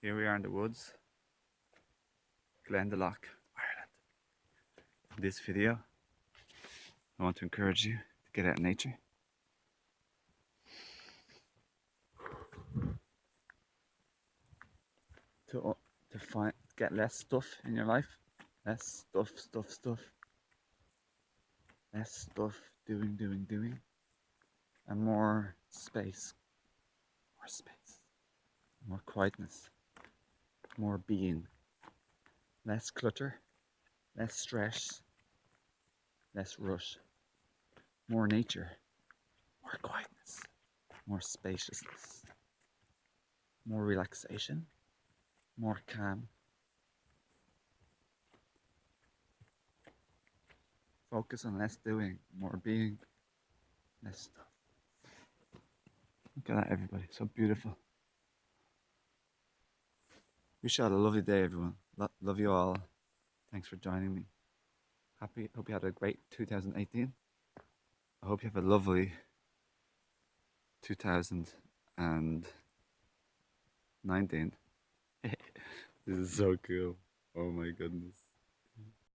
Here we are in the woods, Glendalough, Ireland. In this video, I want to encourage you to get out in nature. To get less stuff in your life. Less stuff. Less stuff, doing. And more space. More quietness. More being. Less clutter. Less stress. Less rush. More nature. More quietness. More spaciousness. More relaxation. More calm. Focus on less doing, more being, less stuff. Look at that, everybody. So beautiful. Wish you had a lovely day, everyone. Love you all. Thanks for joining me. Hope you had a great 2018. I hope you have a lovely 2019. This is so cool. Oh my goodness.